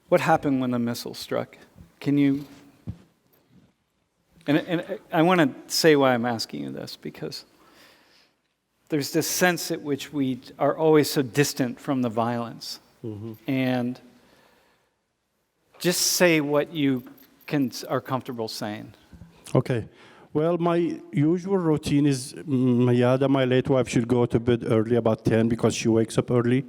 What happened when the missile struck? Can you... And I want to say why I'm asking you this, because there's this sense at which we are always so distant from the violence. Mm-hmm. And just say what you are comfortable saying. Okay. Well, my usual routine is Mayada, my late wife, should go to bed early, about 10, because she wakes up early.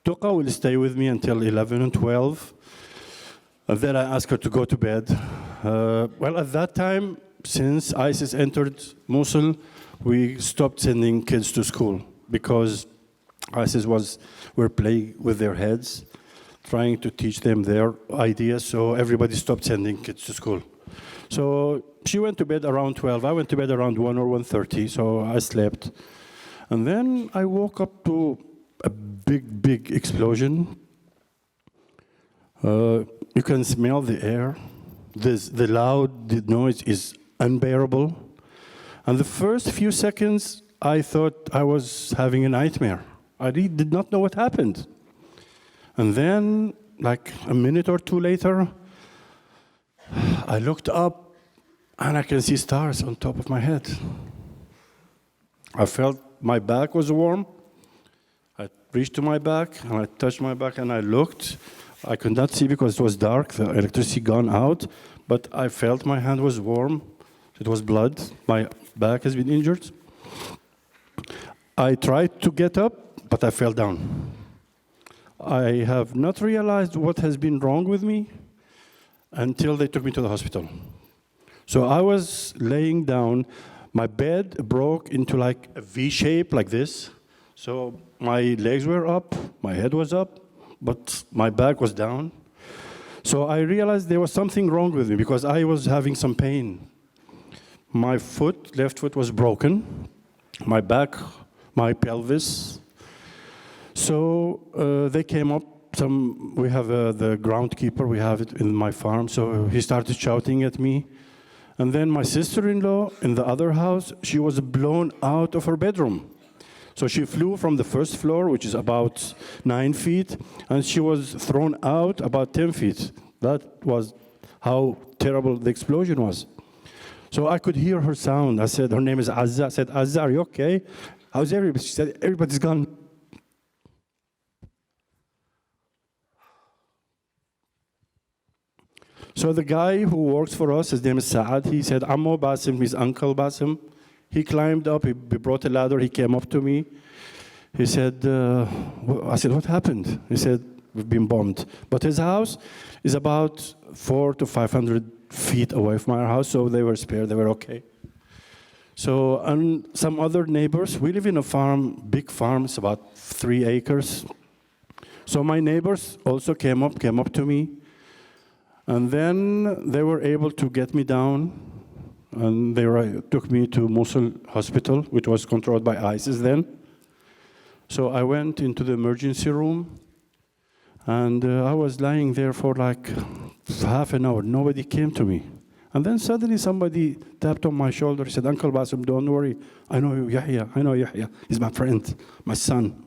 Tuqa will stay with me until 11 and 12. And then I ask her to go to bed. Well, at that time, since ISIS entered Mosul, we stopped sending kids to school because ISIS were playing with their heads, trying to teach them their ideas, so everybody stopped sending kids to school. So she went to bed around 12. I went to bed around 1 or 1:30, so I slept. And then I woke up to a big, big explosion. You can smell the air. The loud noise is unbearable. And the first few seconds, I thought I was having a nightmare. I really did not know what happened. And then, like a minute or two later, I looked up and I can see stars on top of my head. I felt my back was warm. I reached to my back and I touched my back and I looked. I could not see because it was dark, the electricity gone out, but I felt my hand was warm. It was blood. My back has been injured. I tried to get up, but I fell down. I have not realized what has been wrong with me until they took me to the hospital. So I was laying down. My bed broke into like a V shape like this. So my legs were up, my head was up, but my back was down. So I realized there was something wrong with me because I was having some pain. My left foot was broken, my back, my pelvis. So they came up. We have the groundskeeper, we have it in my farm, so he started shouting at me. And then my sister-in-law in the other house, she was blown out of her bedroom. So she flew from the first floor, which is about 9 feet, and she was thrown out about 10 feet. That was how terrible the explosion was. So I could hear her sound. I said, her name is Azza. I said, Azza, are you okay? How's everybody? She said, everybody's gone. So the guy who works for us, his name is Saad, he said, Ammo Basim, his uncle Basim. He climbed up, he brought a ladder, he came up to me. He said, I said, what happened? He said, we've been bombed. But his house is about 400 to 500 feet away from our house, so they were spared, they were okay. So, and some other neighbors, we live in a farm, big farm, it's about 3 acres. So my neighbors also came up to me. And then they were able to get me down, and they took me to Mosul Hospital, which was controlled by ISIS then. So I went into the emergency room, and I was lying there for like half an hour. Nobody came to me. And then suddenly somebody tapped on my shoulder. He said, Uncle Basim, don't worry. I know Yahya. I know Yahya. He's my friend, my son.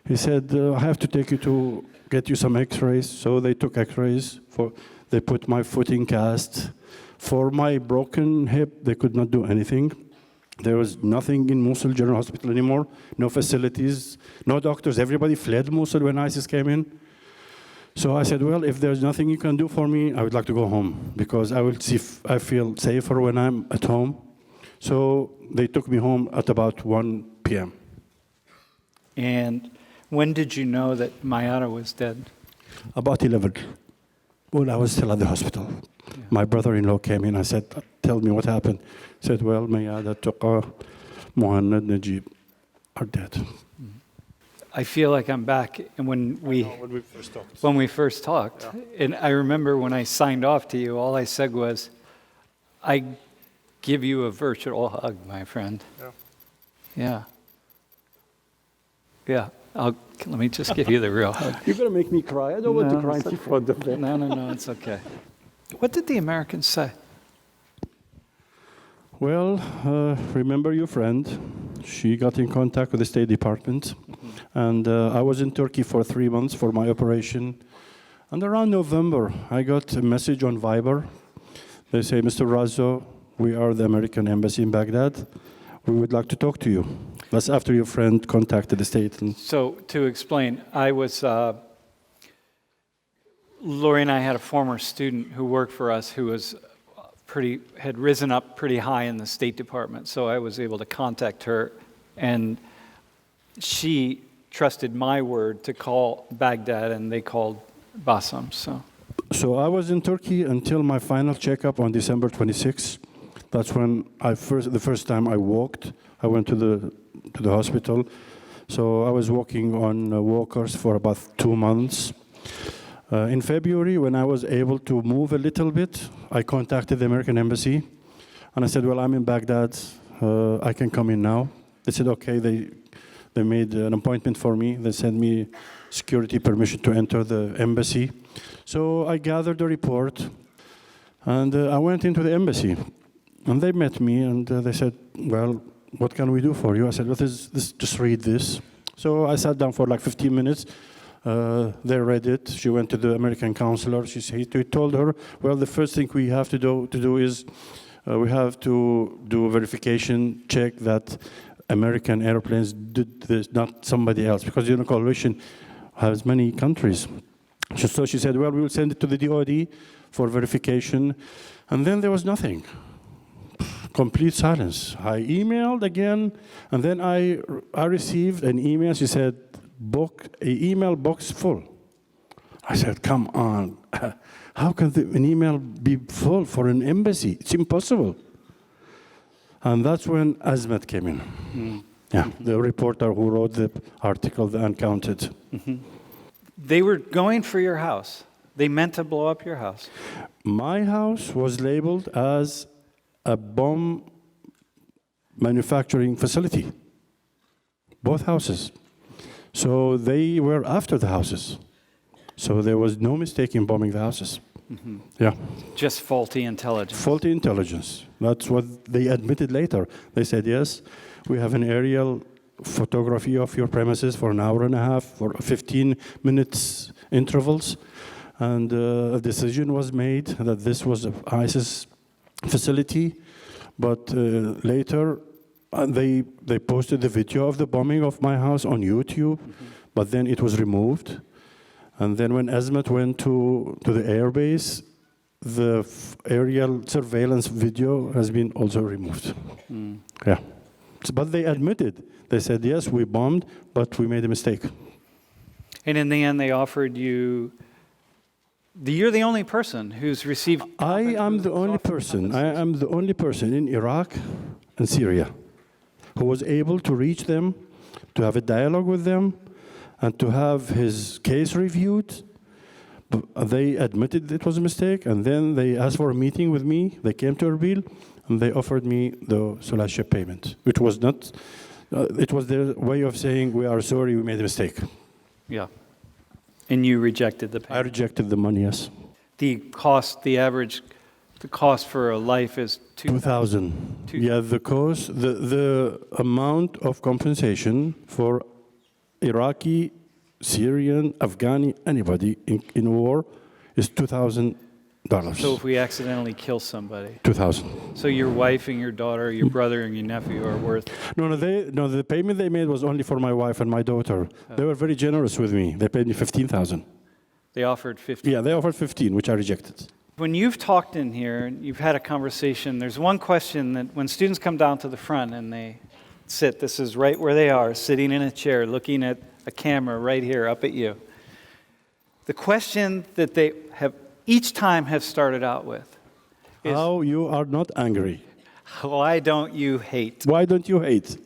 He said, I have to take you to get you some x-rays. So they took x-rays. They put my foot in cast. For my broken hip, they could not do anything. There was nothing in Mosul General Hospital anymore, no facilities, no doctors. Everybody fled Mosul when ISIS came in. So I said, well, if there's nothing you can do for me, I would like to go home because I feel safer when I'm at home. So they took me home at about 1 p.m. And when did you know that Mayada was dead? About 11. Well, I was still at the hospital. Yeah. My brother-in-law came in. I said, tell me what happened. He said, well, Mayada, Tuqa, Muhammad, Najib are dead. I feel like I'm back when we first talked. Yeah. And I remember when I signed off to you, all I said was, I give you a virtual hug, my friend. Yeah. Yeah. Let me just give you the real hug. You're going to make me cry. I don't want to cry in front of them. No, it's okay. What did the Americans say? Well, remember your friend. She got in contact with the State Department. Mm-hmm. And I was in Turkey for 3 months for my operation. And around November, I got a message on Viber. They say, Mr. Razzo, we are the American embassy in Baghdad. We would like to talk to you. That's after your friend contacted the state. So to explain, I was, Lori and I had a former student who worked for us who was had risen up pretty high in the State Department. So I was able to contact her, and she trusted my word to call Baghdad, and they called Basim. So I was in Turkey until my final checkup on December 26th. That's when the first time I walked. I went to the hospital. So I was walking on walkers for about 2 months. In February, when I was able to move a little bit, I contacted the American embassy, and I said, well, I'm in Baghdad. I can come in now. They said, okay. They made an appointment for me. They sent me security permission to enter the embassy. So I gathered the report, and I went into the embassy. And they met me, and they said, well, what can we do for you? I said, well, just read this. So I sat down for like 15 minutes. They read it. She went to the American consular. He told her, well, the first thing we have to do is we have to do a verification check that American airplanes did this, not somebody else, because coalition has many countries. So she said, well, we will send it to the DOD for verification. And then there was nothing. Complete silence. I emailed again, and then I received an email. She said, email box full. I said, come on. How can an email be full for an embassy? It's impossible. And that's when Azmat came in. Yeah, the reporter who wrote the article, The Uncounted. They were going for your house. They meant to blow up your house. My house was labeled as a bomb manufacturing facility. Both houses. So they were after the houses. So there was no mistake in bombing the houses. Yeah. Just faulty intelligence. Faulty intelligence. That's what they admitted later. They said, yes, we have an aerial photography of your premises for an hour and a half, for 15 minutes intervals. And a decision was made that this was an ISIS facility. But later, they posted the video of the bombing of my house on YouTube, but then it was removed. And then when Azmat went to the airbase, the aerial surveillance video has been also removed. Yeah. But they admitted. They said, yes, we bombed, but we made a mistake. And in the end, they offered you... You're the only person who's received... I am the only person in Iraq and Syria who was able to reach them, to have a dialogue with them, and to have his case reviewed. They admitted it was a mistake, and then they asked for a meeting with me. They came to Erbil, and they offered me the scholarship payment, which was not... it was their way of saying, we are sorry, we made a mistake. Yeah. And you rejected the payment? I rejected the money, yes. The cost for a life is $2,000. Yeah, the amount of compensation for Iraqi, Syrian, Afghani, anybody in war is $2,000. So if we accidentally kill somebody? $2,000. So your wife and your daughter, your brother and your nephew are worth... No, the payment they made was only for my wife and my daughter. Oh. They were very generous with me. They paid me $15,000. They offered 15? Yeah, they offered 15, which I rejected. When you've talked in here and you've had a conversation, there's one question that when students come down to the front and they sit, this is right where they are, sitting in a chair, looking at a camera right here up at you. The question that they have each time have started out with is, how you are not angry? Why don't you hate? Why don't you hate?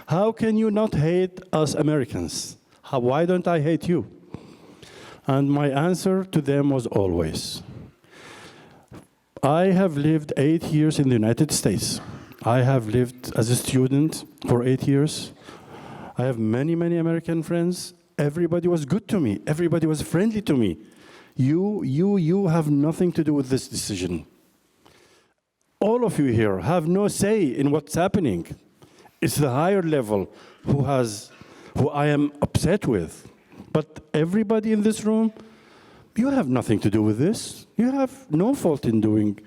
How can you not hate us Americans? Why don't I hate you? And my answer to them was always, I have lived 8 years in the United States. I have lived as a student for 8 years. I have many, many American friends. Everybody was good to me. Everybody was friendly to me. You have nothing to do with this decision. All of you here have no say in what's happening. It's the higher level who I am upset with. But everybody in this room, you have nothing to do with this. You have no fault in doing.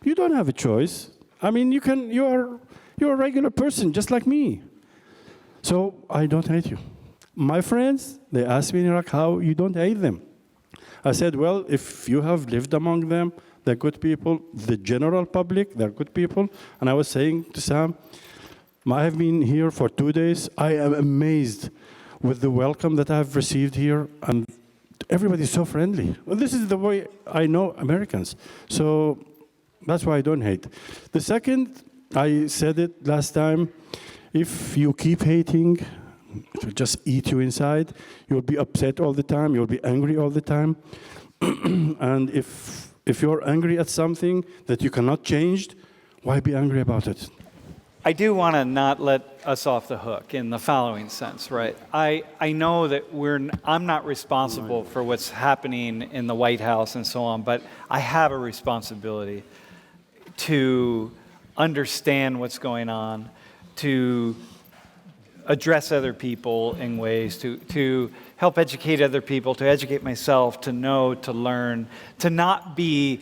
You don't have a choice. I mean, you're a regular person, just like me. So I don't hate you. My friends, they asked me in Iraq how you don't hate them. I said, well, if you have lived among them, they're good people. The general public, they're good people. And I was saying to Sam, I have been here for 2 days. I am amazed with the welcome that I've received here. And everybody's so friendly. Well, this is the way I know Americans. So that's why I don't hate. The second, I said it last time, if you keep hating, it will just eat you inside. You'll be upset all the time. You'll be angry all the time. And if you're angry at something that you cannot change, why be angry about it? I do want to not let us off the hook in the following sense, right? I know that I'm not responsible for what's happening in the White House and so on, but I have a responsibility to understand what's going on, to address other people in ways, to help educate other people, to educate myself, to know, to learn, to not be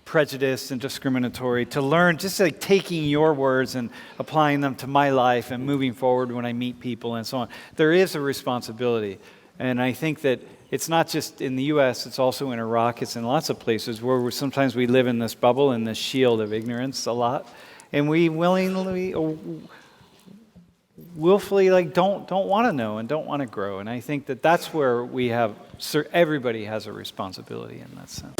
prejudiced and discriminatory, to learn, just like taking your words and applying them to my life and moving forward when I meet people and so on. There is a responsibility. And I think that it's not just in the U.S., it's also in Iraq, it's in lots of places where sometimes we live in this bubble, in this shield of ignorance a lot. And we willfully don't want to know and don't want to grow. And I think that that's where everybody has a responsibility in that sense.